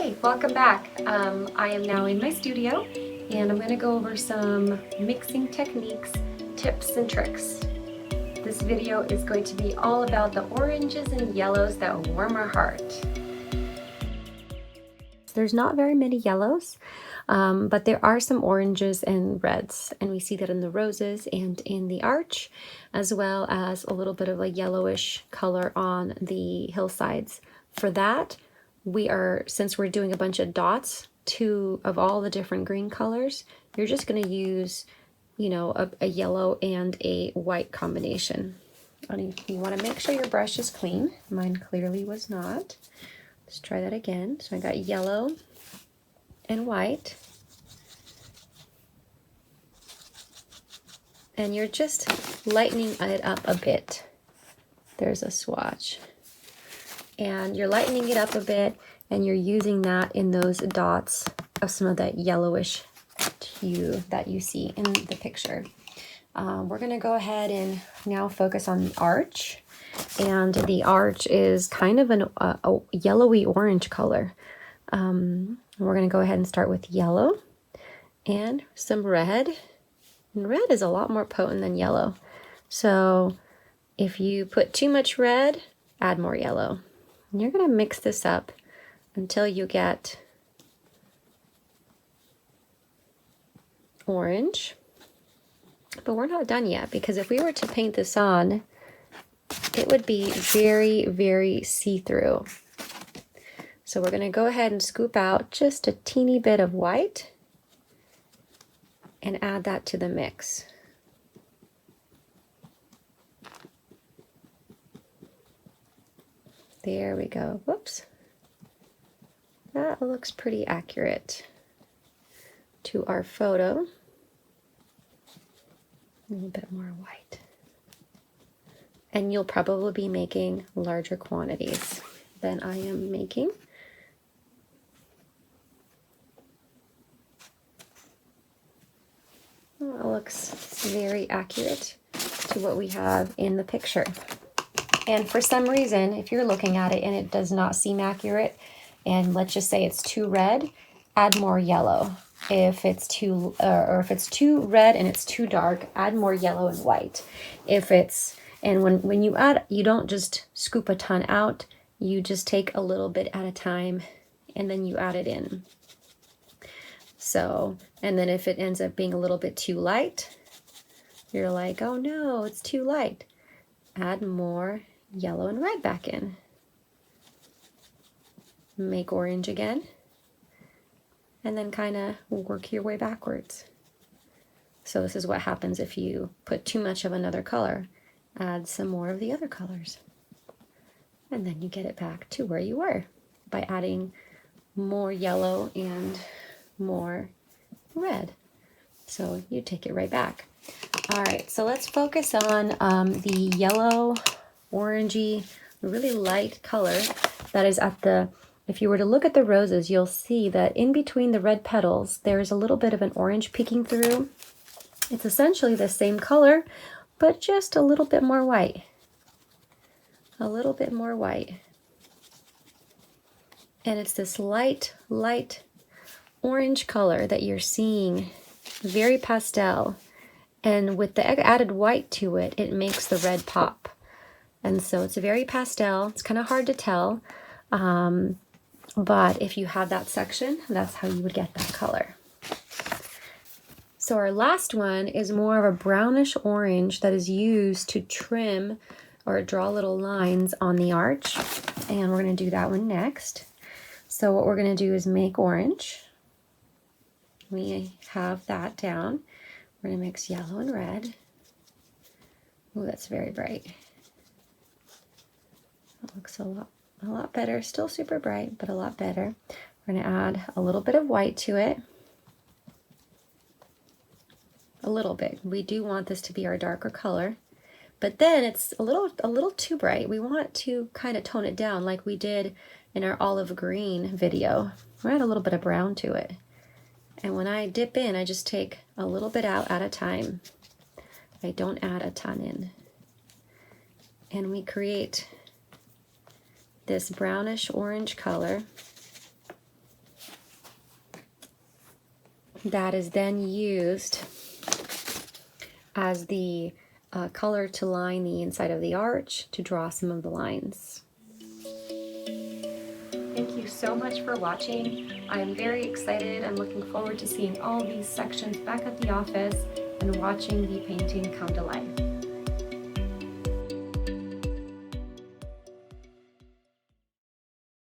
Hey, welcome back. I am now in my studio and I'm going to go over some mixing techniques, tips and tricks. This video is going to be all about the oranges and yellows that warm our heart. There's not very many yellows, but there are some oranges and reds, and we see that in the roses and in the arch, as well as a little bit of a yellowish color on the hillsides. For that, since we're doing a bunch of dots, of all the different green colors, you're just going to use, a yellow and a white combination. And you want to make sure your brush is clean. Mine clearly was not. Let's try that again. So I got yellow and white. And you're just lightening it up a bit. There's a swatch. And you're lightening it up a bit, and you're using that in those dots of some of that yellowish hue that you see in the picture. We're going to go ahead and now focus on the arch. And the arch is kind of a yellowy orange color. We're going to go ahead and start with yellow and some red. And red is a lot more potent than yellow. So if you put too much red, add more yellow. And you're going to mix this up until you get orange. But we're not done yet, because if we were to paint this on, it would be very, very see-through. So we're going to go ahead and scoop out just a teeny bit of white and add that to the mix. There we go. Whoops. That looks pretty accurate to our photo. A little bit more white. And you'll probably be making larger quantities than I am making. Well, it looks very accurate to what we have in the picture. And for some reason, if you're looking at it and it does not seem accurate, and let's just say it's too red, add more yellow. If it's too red and it's too dark, add more yellow and white. When you add, you don't just scoop a ton out, you just take a little bit at a time and then you add it in. So, and then if it ends up being a little bit too light, you're like, oh no, it's too light. Add more yellow and red back in. Make orange again. And then kind of work your way backwards. So this is what happens if you put too much of another color. Add some more of the other colors. And then you get it back to where you were by adding more yellow and more red. So you take it right back. All right, so let's focus on the yellow, orangey, really light color that is at the... If you were to look at the roses, you'll see that in between the red petals, there's a little bit of an orange peeking through. It's essentially the same color, but just a little bit more white. A little bit more white. And it's this light orange color that you're seeing, very pastel. And with the added white to it, it makes the red pop. And so it's very pastel. It's kind of hard to tell. But if you have that section, that's how you would get that color. So our last one is more of a brownish orange that is used to trim or draw little lines on the arch. And we're going to do that one next. So what we're going to do is make orange. We have that down. We're going to mix yellow and red. Oh, that's very bright. That looks a lot better. Still super bright, but a lot better. We're going to add a little bit of white to it. A little bit. We do want this to be our darker color, but then it's a little too bright. We want to kind of tone it down like we did in our olive green video. We're add a little bit of brown to it. And when I dip in, I just take a little bit out at a time. I don't add a ton in. And we create this brownish orange color that is then used as the color to line the inside of the arch to draw some of the lines. Thank you so much for watching. I'm very excited. I'm looking forward to seeing all these sections back at the office and watching the painting come to life.